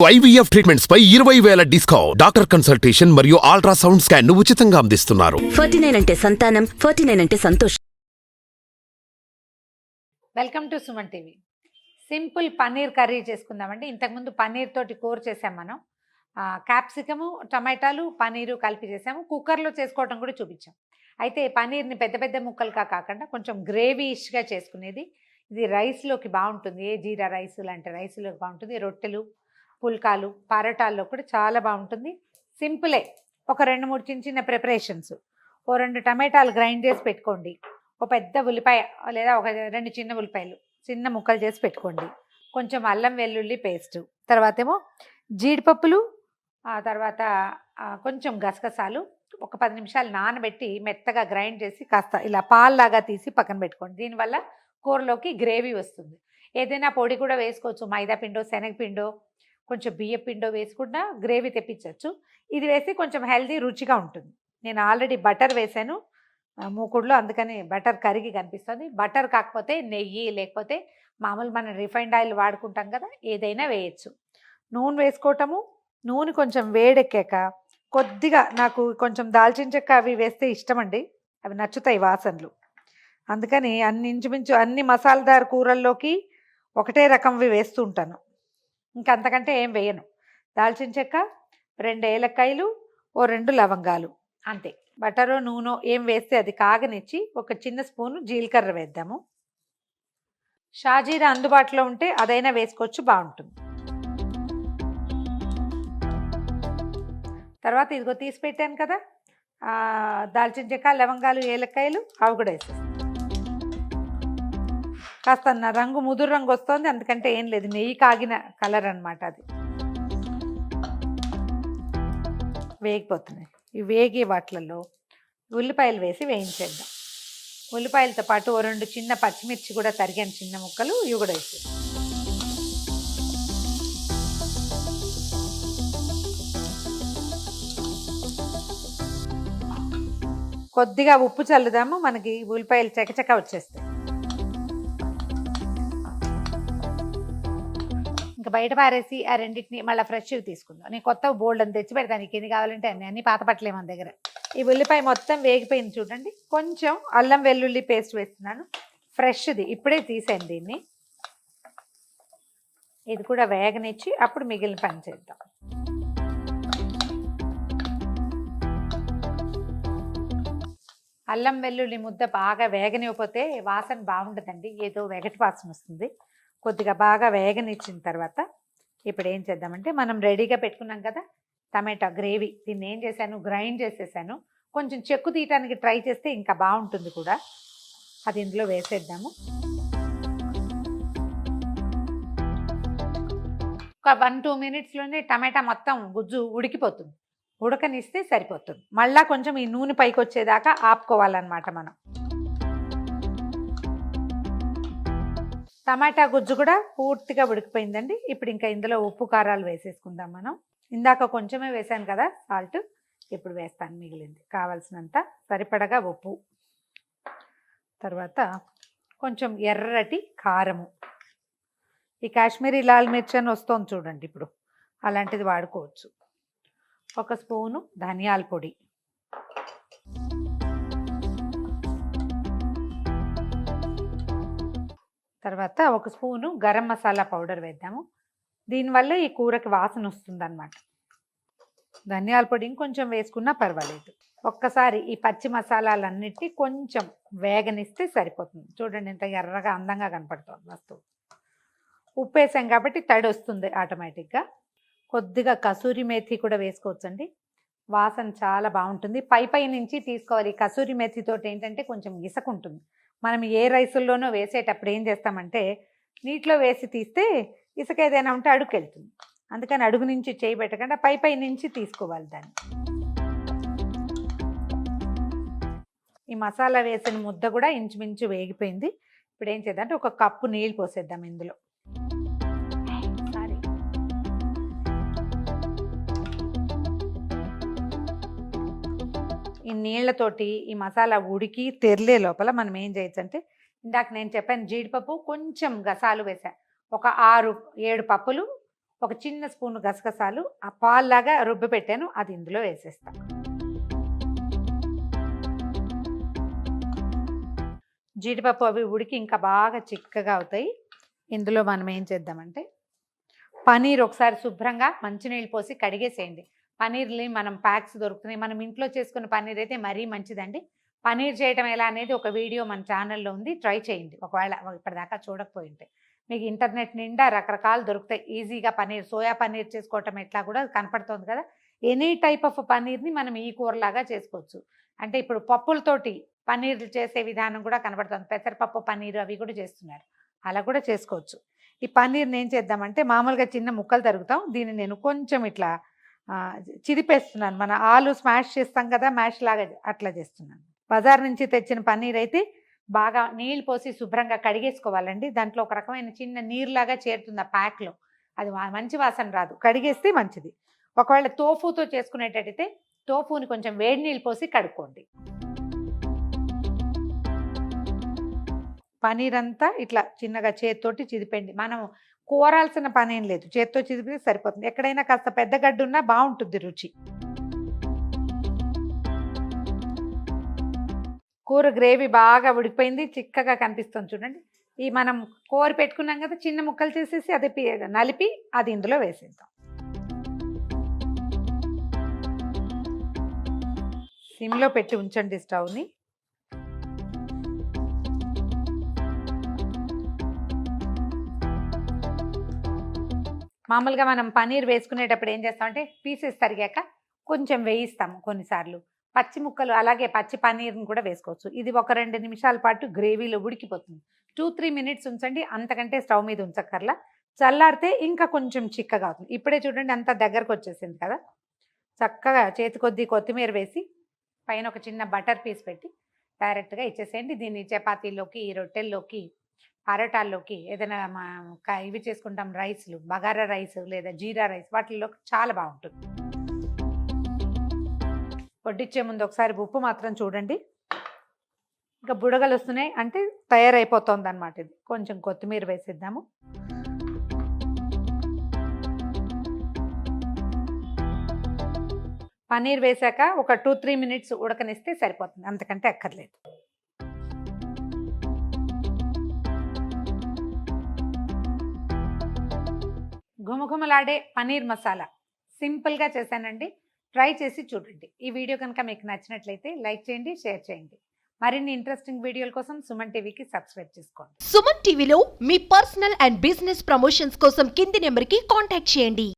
IVF treatments పై 20,000 discount. Doctor consultation మరియు ultrasound scan ను ఉచితంగా అందిస్తున్నారు. 49 అంటే సంతానం, 49 అంటే సంతోషం. Welcome to Suman TV. Simple paneer curry చేసుకుందామండి. ఇంతకుముందు పన్నీర్ తోటి కూర చేసాం మనం. క్యాప్సికము, టమాటాలు, పన్నీరు కలిపి చేసాము. కుక్కర్లో చేసుకోవటం కూడా చూపించాం. అయితే పన్నీర్ని పెద్ద పెద్ద ముక్కలుగా కాకుండా కొంచెం గ్రేవీష్గా చేసుకునేది. ఇది రైస్లోకి బాగుంటుంది. ఏ జీరా రైస్ లాంటి రైస్లోకి బాగుంటుంది. రొట్టెలు, పుల్కాలు, పరోటాల్లో కూడా చాలా బాగుంటుంది. సింపులే. ఒక 2-3 చిన్న చిన్న ప్రిపరేషన్స్. ఓ 2 టమాటాలు గ్రైండ్ చేసి పెట్టుకోండి. ఒక పెద్ద ఉల్లిపాయ లేదా ఒక 2 చిన్న ఉల్లిపాయలు చిన్న ముక్కలు చేసి పెట్టుకోండి. కొంచెం అల్లం వెల్లుల్లి పేస్టు, తర్వాత ఏమో జీడిపప్పులు, ఆ తర్వాత కొంచెం గసగసాలు ఒక 10 నిమిషాలు నానబెట్టి మెత్తగా గ్రైండ్ చేసి కాస్త ఇలా పాల్లాగా తీసి పక్కన పెట్టుకోండి. దీనివల్ల కూరలోకి గ్రేవీ వస్తుంది. ఏదైనా పొడి కూడా వేసుకోవచ్చు. మైదా పిండో, శనగపిండో, కొంచెం బియ్య పిండో వేసుకున్నా గ్రేవీ తెప్పించవచ్చు. ఇది వేసి కొంచెం హెల్దీ, రుచిగా ఉంటుంది. నేను ఆల్రెడీ బటర్ వేసాను మూకుడులో, అందుకని బటర్ కరిగి కనిపిస్తుంది. బటర్ కాకపోతే నెయ్యి, లేకపోతే మామూలు మనం రిఫైండ్ ఆయిల్ వాడుకుంటాం కదా, ఏదైనా వేయచ్చు. నూనె వేసుకోవటము. నూనె కొంచెం వేడెక్కాక కొద్దిగా, నాకు కొంచెం దాల్చిన చెక్క అవి వేస్తే ఇష్టం అండి, అవి నచ్చుతాయి వాసనలు. అందుకని ఇంచుమించు అన్ని మసాలాదార్ కూరల్లోకి ఒకటే రకంవి వేస్తూ ఉంటాను. ఇంకా అంతకంటే ఏం వేయను. దాల్చిన చెక్క, 2 ఏలక్కాయలు, ఓ 2 లవంగాలు, అంతే. బటరో నూనె ఏం వేస్తే అది కాగనిచ్చి ఒక చిన్న స్పూను జీలకర్ర వేద్దాము. షాజీరా అందుబాటులో ఉంటే అదైనా వేసుకోవచ్చు, బాగుంటుంది. తర్వాత ఇదిగో తీసి పెట్టాను కదా దాల్చిన చెక్క, లవంగాలు, ఏలక్కాయలు, అవి కూడా వేసేస్తాను. కాస్త రంగు ముదురు రంగు వస్తుంది, అందుకంటే ఏం లేదు, నెయ్యి కాగిన కలర్ అనమాట అది. వేగిపోతున్నాయి. ఈ వేగే వాటిలలో ఉల్లిపాయలు వేసి వేయించేద్దాం. ఉల్లిపాయలతో పాటు ఓ 2 చిన్న పచ్చిమిర్చి కూడా తరిగాను, చిన్న ముక్కలు, ఇవి కూడా వేసి కొద్దిగా ఉప్పు చల్లుదాము. మనకి ఉల్లిపాయలు చకచక వచ్చేస్తాయి. ఇంకా బయట పారేసి ఆ రెండింటిని మళ్ళీ ఫ్రెష్గా తీసుకుందాం. నేను కొత్త బోల్డ్ అని తెచ్చి పెడతాను. నీకు ఎన్ని కావాలంటే అన్ని పాత పట్టలే మన దగ్గర. ఈ ఉల్లిపాయ మొత్తం వేగిపోయింది చూడండి. కొంచెం అల్లం వెల్లుల్లి పేస్ట్ వేస్తున్నాను, ఫ్రెష్ది, ఇప్పుడే తీసాను దీన్ని. ఇది కూడా వేగనిచ్చి అప్పుడు మిగిలిన పని చేద్దాం. అల్లం వెల్లుల్లి ముద్ద బాగా వేగనివ్వకపోతే వాసన బాగుంటుందండి, ఏదో వెగటి వాసన వస్తుంది. కొద్దిగా బాగా వేగనిచ్చిన తర్వాత ఇప్పుడు ఏం చేద్దామంటే, మనం రెడీగా పెట్టుకున్నాం కదా టమాటా గ్రేవీ, దీన్ని ఏం చేశాను, గ్రైండ్ చేసేసాను. కొంచెం చెక్కు తీయటానికి ట్రై చేస్తే ఇంకా బాగుంటుంది కూడా. అది ఇందులో వేసేద్దాము. ఒక 1-2 మినిట్స్లోనే టమాటా మొత్తం గుజ్జు ఉడికిపోతుంది. ఉడకనిస్తే సరిపోతుంది. మళ్ళీ కొంచెం ఈ నూనె పైకి వచ్చేదాకా ఆపుకోవాలన్నమాట మనం. టమాటా గుజ్జు కూడా పూర్తిగా ఉడికిపోయిందండి. ఇప్పుడు ఇంకా ఇందులో ఉప్పు కారాలు వేసేసుకుందాం మనం. ఇందాక కొంచెమే వేసాను కదా సాల్ట్, ఇప్పుడు వేస్తాను మిగిలింది కావాల్సినంత సరిపడగా ఉప్పు. తర్వాత కొంచెం ఎర్రటి కారము. ఈ కాశ్మీరీ లాల్ మిర్చి అని వస్తుంది చూడండి, ఇప్పుడు అలాంటిది వాడుకోవచ్చు. 1 స్పూను ధనియాల పొడి, తర్వాత 1 స్పూను గరం మసాలా పౌడర్ వేద్దాము. దీనివల్ల ఈ కూరకి వాసన వస్తుంది అన్నమాట. ధనియాల పొడి ఇంకొంచెం వేసుకున్నా పర్వాలేదు. ఒక్కసారి ఈ పచ్చి మసాలాలన్నిటి కొంచెం వేగనిస్తే సరిపోతుంది. చూడండి ఎంత ఎర్రగా అందంగా కనపడుతుంది వస్తువు. ఉప్పు వేసాం కాబట్టి తడి వస్తుంది ఆటోమేటిక్గా. కొద్దిగా కసూరి మేథి కూడా వేసుకోవచ్చండి, వాసన చాలా బాగుంటుంది. పై నుంచి తీసుకోవాలి. కసూరి మేథితోటి ఏంటంటే కొంచెం ఇసుకుంటుంది. మనం ఏ రైసుల్లోనూ వేసేటప్పుడు ఏం చేస్తామంటే, నీటిలో వేసి తీస్తే ఇసుక ఏదైనా ఉంటే అడుగుకి వెళ్తుంది. అందుకని అడుగు నుంచి చేయి పెట్టకుండా పై నుంచి తీసుకోవాలి దాన్ని. ఈ మసాలా వేసిన ముద్ద కూడా ఇంచుమించు వేగిపోయింది. ఇప్పుడు ఏం చేద్దాం అంటే 1 కప్పు నీళ్ళు పోసేద్దాం ఇందులో. ఈ నీళ్లతోటి ఈ మసాలా ఉడికి తెరలే లోపల మనం ఏం చేయొచ్చు అంటే, ఇందాక నేను చెప్పాను జీడిపప్పు కొంచెం గసాలు వేసా, ఒక 6-7 పప్పులు, ఒక చిన్న స్పూన్ గసగసాలు ఆ పాల్లాగా రుబ్బి పెట్టాను, అది ఇందులో వేసేస్తాం. జీడిపప్పు అవి ఉడికి ఇంకా బాగా చిక్కగా అవుతాయి. ఇందులో మనం ఏం చేద్దామంటే పనీర్ ఒకసారి శుభ్రంగా మంచినీళ్ళు పోసి కడిగేసేయండి. పనీర్ని మనం ప్యాక్స్ దొరుకుతున్నాయి, మనం ఇంట్లో చేసుకున్న పనీర్ అయితే మరీ మంచిదండి. పనీర్ చేయటం ఎలా అనేది ఒక వీడియో మన ఛానల్లో ఉంది, ట్రై చేయండి ఒకవేళ ఇప్పటిదాకా చూడకపోయి ఉంటే. మీకు ఇంటర్నెట్ నిండా రకరకాలు దొరుకుతాయి ఈజీగా. పనీర్, సోయా పనీర్ చేసుకోవటం ఎట్లా కూడా కనపడుతుంది కదా. ఎనీ టైప్ ఆఫ్ పనీర్ని మనం ఈ కూరలాగా చేసుకోవచ్చు. అంటే ఇప్పుడు పప్పులతోటి పనీర్ చేసే విధానం కూడా కనబడుతుంది, పెసరపప్పు పనీర్ అవి కూడా చేస్తున్నారు, అలా కూడా చేసుకోవచ్చు. ఈ పన్నీర్ని ఏం చేద్దామంటే మామూలుగా చిన్న ముక్కలు తరుగుతాం, దీన్ని నేను కొంచెం ఇట్లా చిదిపేస్తున్నాను. మన ఆలు స్మాష్ చేస్తాం కదా, మ్యాష్ లాగా అట్లా చేస్తున్నాను. బజార్ నుంచి తెచ్చిన పన్నీర్ అయితే బాగా నీళ్ళు పోసి శుభ్రంగా కడిగేసుకోవాలండి. దాంట్లో ఒక రకమైన చిన్న నీరులాగా చేరుతుంది ఆ ప్యాక్లో, అది మంచి వాసన రాదు, కడిగేస్తే మంచిది. ఒకవేళ తోఫుతో చేసుకునేటట్టయితే తోఫుని కొంచెం వేడి నీళ్ళు పోసి కడుక్కోండి. పనీర్ అంతా ఇట్లా చిన్నగా చేతితోటి చిదిపండి. మనం కూరాల్సిన పని ఏం లేదు, చేతితో చిదిపితే సరిపోతుంది. ఎక్కడైనా కాస్త పెద్ద గడ్డు ఉన్నా బాగుంటుంది రుచి. కూర గ్రేవీ బాగా ఉడికిపోయింది, చిక్కగా కనిపిస్తుంది చూడండి. ఈ మనం కూర పెట్టుకున్నాం కదా, చిన్న ముక్కలు చేసేసి అది నలిపి అది ఇందులో వేసేద్దాం. సిమ్లో పెట్టి ఉంచండి స్టవ్ని. మామూలుగా మనం పనీర్ వేసుకునేటప్పుడు ఏం చేస్తామంటే పీసెస్ తరిగాక కొంచెం వేయిస్తాము కొన్నిసార్లు. పచ్చి ముక్కలు అలాగే పచ్చి పనీర్ని కూడా వేసుకోవచ్చు. ఇది ఒక 2 నిమిషాల పాటు గ్రేవీలో ఉడికిపోతుంది. 2-3 మినిట్స్ ఉంచండి, అంతకంటే స్టవ్ మీద ఉంచక్కర్లా. చల్లారితే ఇంకా కొంచెం చిక్కగా అవుతుంది. ఇప్పుడే చూడండి అంత దగ్గరకు వచ్చేసింది కదా. చక్కగా చేతి కొద్దీ కొత్తిమీర వేసి పైన ఒక చిన్న బటర్ పీస్ పెట్టి డైరెక్ట్గా ఇచ్చేసేయండి. దీన్ని చపాతీలోకి, రొట్టెల్లోకి, పరోటాల్లోకి, ఏదైనా ఇవి చేసుకుంటాం రైస్లు, బగారా రైస్ లేదా జీరా రైస్, వాటిల్లో చాలా బాగుంటుంది. వడ్డిచ్చే ముందు ఒకసారి ఉప్పు మాత్రం చూడండి. ఇంకా బుడగలు వస్తున్నాయి అంటే తయారైపోతుంది అన్నమాట. ఇది కొంచెం కొత్తిమీర వేసేద్దాము. పనీర్ వేసాక ఒక 2-3 మినిట్స్ ఉడకనిస్తే సరిపోతుంది, అంతకంటే అక్కర్లేదు. ఘుమఘుమలాడే పనీర్ మసాలా సింపుల్గా చేశానండి, ట్రై చేసి చూడండి. ఈ వీడియో కనుక మీకు నచ్చినట్లయితే లైక్ చేయండి, షేర్ చేయండి. మరిన్ని ఇంట్రెస్టింగ్ వీడియోల కోసం సుమన్ టీవీకి సబ్స్క్రైబ్ చేసుకోండి. సుమన్ టీవీలో మీ పర్సనల్ అండ్ బిజినెస్ ప్రమోషన్స్ కోసం కింది నెంబర్కి కాంటాక్ట్ చేయండి.